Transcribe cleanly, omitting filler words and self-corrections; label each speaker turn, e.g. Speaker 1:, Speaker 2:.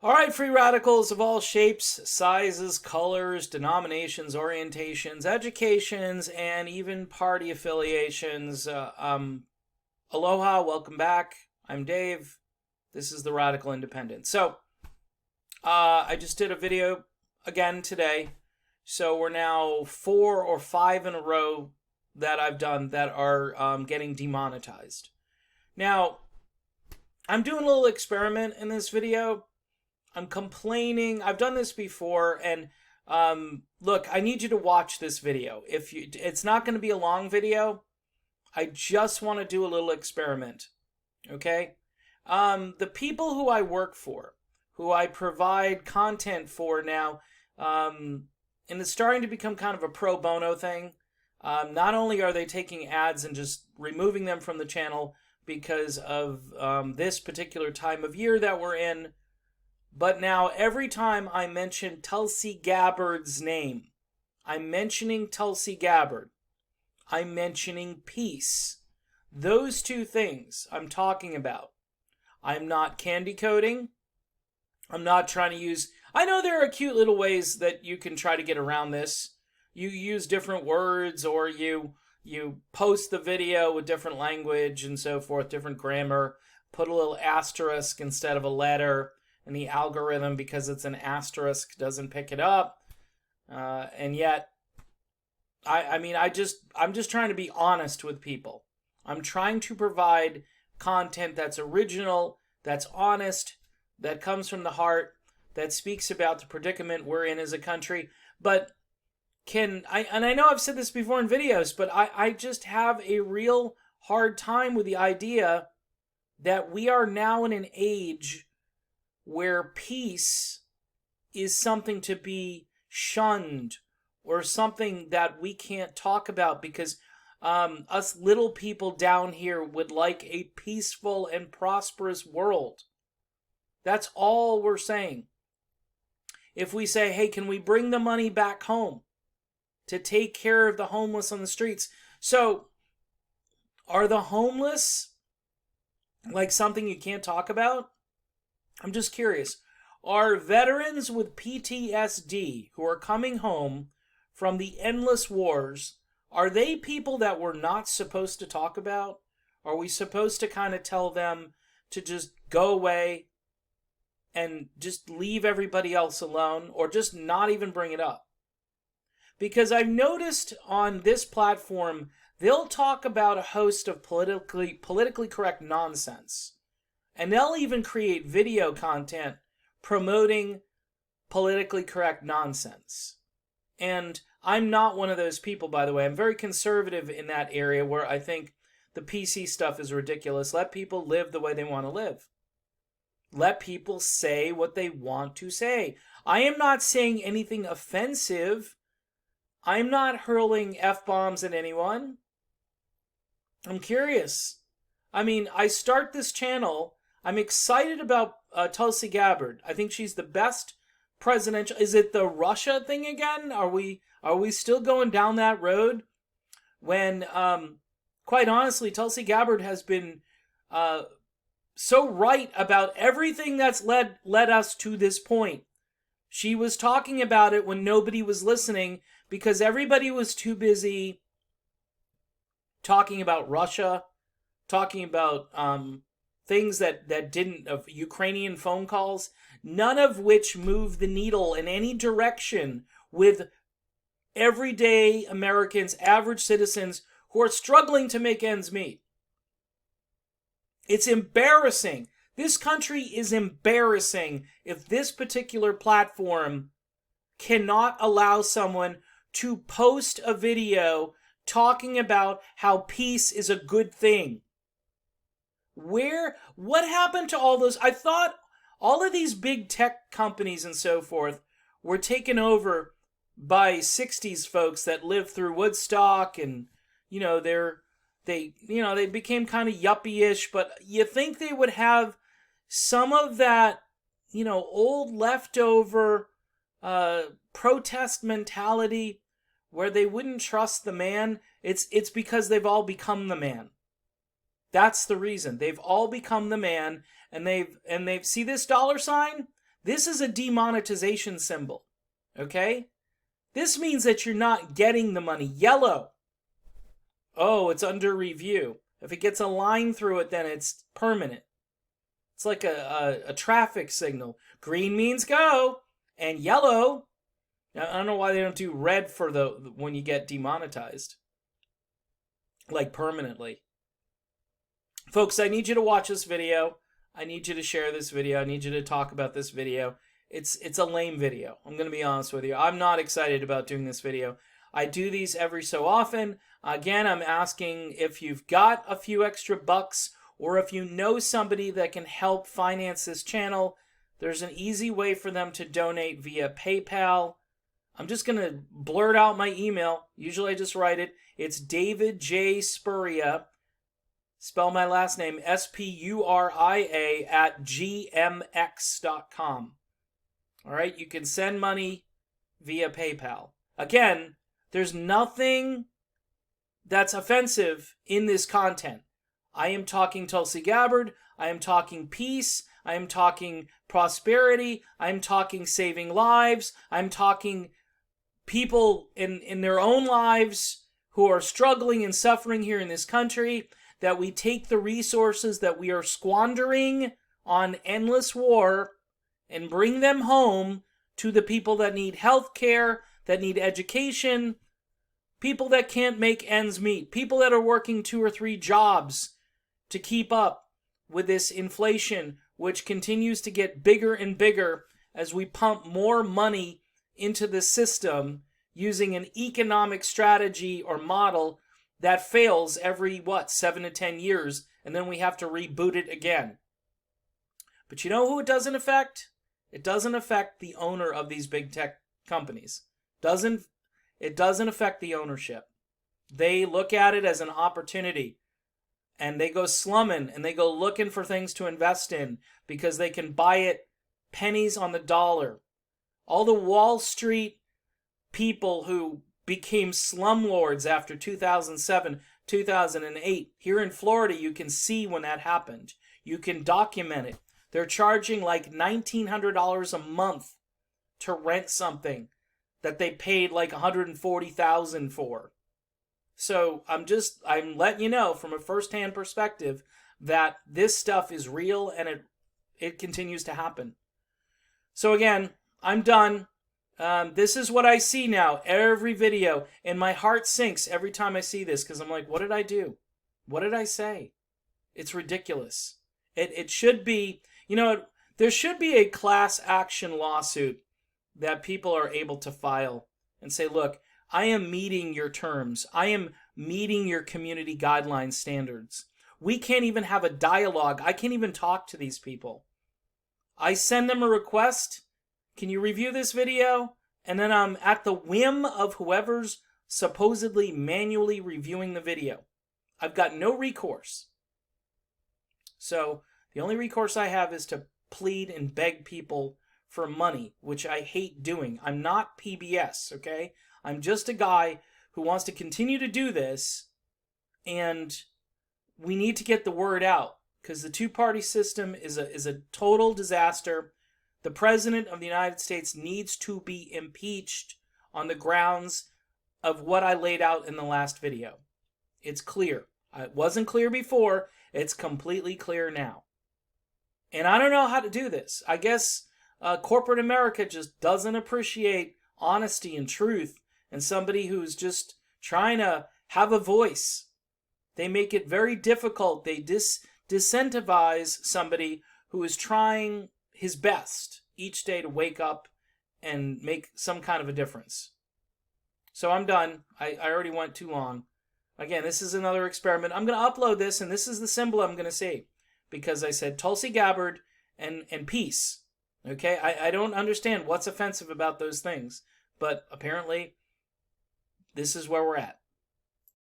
Speaker 1: All right, free radicals of all shapes, sizes, colors, denominations, orientations, educations, and even party affiliations. Aloha, welcome back. I'm Dave. This is the Radical Independent. So, I just did a video again today. So we're now 4 or 5 in a row that I've done that are getting demonetized. Now, I'm doing a little experiment in this video. I'm complaining. I've done this before, and look, I need you to watch this video. It's not going to be a long video. I just want to do a little experiment. Okay? The people who I work for, who I provide content for now, and it's starting to become kind of a pro bono thing. Not only are they taking ads and just removing them from the channel because of this particular time of year that we're in, but now every time I mention Tulsi Gabbard's name, I'm mentioning Tulsi Gabbard. I'm mentioning peace. Those two things I'm talking about. I'm not candy coating. I'm not trying to use... I know there are cute little ways that you can try to get around this. You use different words, or you post the video with different language and so forth, different grammar. Put a little asterisk instead of a letter. And the algorithm, because it's an asterisk, doesn't pick it up. And yet, I'm just trying to be honest with people. I'm trying to provide content that's original, that's honest, that comes from the heart, that speaks about the predicament we're in as a country. But I know I've said this before in videos, but I just have a real hard time with the idea that we are now in an age where peace is something to be shunned, or something that we can't talk about because us little people down here would like a peaceful and prosperous world. That's all we're saying. If we say, hey, can we bring the money back home to take care of the homeless on the streets? So, are the homeless like something you can't talk about? I'm just curious. Are veterans with PTSD who are coming home from the endless wars, are they people that we're not supposed to talk about? Are we supposed to kind of tell them to just go away and just leave everybody else alone, or just not even bring it up? Because I've noticed on this platform, they'll talk about a host of politically correct nonsense. And they'll even create video content promoting politically correct nonsense. And I'm not one of those people, by the way. I'm very conservative in that area where I think the PC stuff is ridiculous. Let people live the way they want to live. Let people say what they want to say. I am not saying anything offensive. I'm not hurling F-bombs at anyone. I'm curious. I mean, I start this channel... I'm excited about Tulsi Gabbard. I think she's the best presidential... Is it the Russia thing again? Are we still going down that road? When, quite honestly, Tulsi Gabbard has been so right about everything that's led us to this point. She was talking about it when nobody was listening because everybody was too busy talking about Russia, talking about... things that didn't, of Ukrainian phone calls, none of which moved the needle in any direction with everyday Americans, average citizens who are struggling to make ends meet. It's embarrassing. This country is embarrassing if this particular platform cannot allow someone to post a video talking about how peace is a good thing. What happened to all those? I thought all of these big tech companies and so forth were taken over by 60s folks that lived through Woodstock, and they became kind of yuppie-ish, but you think they would have some of that, old leftover protest mentality where they wouldn't trust the man. It's because they've all become the man. That's the reason. They've all become the man, and they've see this dollar sign? This is a demonetization symbol, okay? This means that you're not getting the money. Yellow. Oh, it's under review. If it gets a line through it, then it's permanent. It's like a traffic signal. Green means go, and yellow. I don't know why they don't do red for when you get demonetized, like permanently. Folks, I need you to watch this video. I need you to share this video. I need you to talk about this video. It's a lame video. I'm going to be honest with you. I'm not excited about doing this video. I do these every so often. Again, I'm asking if you've got a few extra bucks or if you know somebody that can help finance this channel. There's an easy way for them to donate via PayPal. I'm just going to blurt out my email. Usually I just write it. It's davidjspuria. Spell my last name, SPURIA, at gmx.com. All right, you can send money via PayPal. Again, there's nothing that's offensive in this content. I am talking Tulsi Gabbard. I am talking peace. I am talking prosperity. I am talking saving lives. I'm talking people in their own lives who are struggling and suffering here in this country, that we take the resources that we are squandering on endless war and bring them home to the people that need health care, that need education, people that can't make ends meet, people that are working 2 or 3 jobs to keep up with this inflation, which continues to get bigger and bigger as we pump more money into the system using an economic strategy or model that fails every, 7 to 10 years, and then we have to reboot it again. But you know who it doesn't affect? It doesn't affect the owner of these big tech companies. It doesn't affect the ownership. They look at it as an opportunity, and they go slumming, and they go looking for things to invest in because they can buy it pennies on the dollar. All the Wall Street people who became slumlords after 2007, 2008. Here in Florida, you can see when that happened. You can document it. They're charging like $1,900 a month to rent something that they paid like $140,000 for. So I'm letting you know from a first-hand perspective that this stuff is real and it continues to happen. So again, I'm done. This is what I see now, every video, and my heart sinks every time I see this because I'm like, what did I do? What did I say? It's ridiculous. It should be, there should be a class action lawsuit that people are able to file and say, look, I am meeting your terms. I am meeting your community guidelines standards. We can't even have a dialogue. I can't even talk to these people. I send them a request. Can you review this video? And then I'm at the whim of whoever's supposedly manually reviewing the video. I've got no recourse. So the only recourse I have is to plead and beg people for money, which I hate doing. I'm not PBS, okay? I'm just a guy who wants to continue to do this, and we need to get the word out because the two-party system is a total disaster. The President of the United States needs to be impeached on the grounds of what I laid out in the last video. It's clear. It wasn't clear before. It's completely clear now. And I don't know how to do this. I guess corporate America just doesn't appreciate honesty and truth and somebody who's just trying to have a voice. They make it very difficult. They disincentivize somebody who is trying his best each day to wake up and make some kind of a difference. So I'm done. I already went too long. Again, this is another experiment. I'm going to upload this, and this is the symbol I'm going to say, because I said Tulsi Gabbard and peace. Okay? I don't understand what's offensive about those things, but apparently this is where we're at.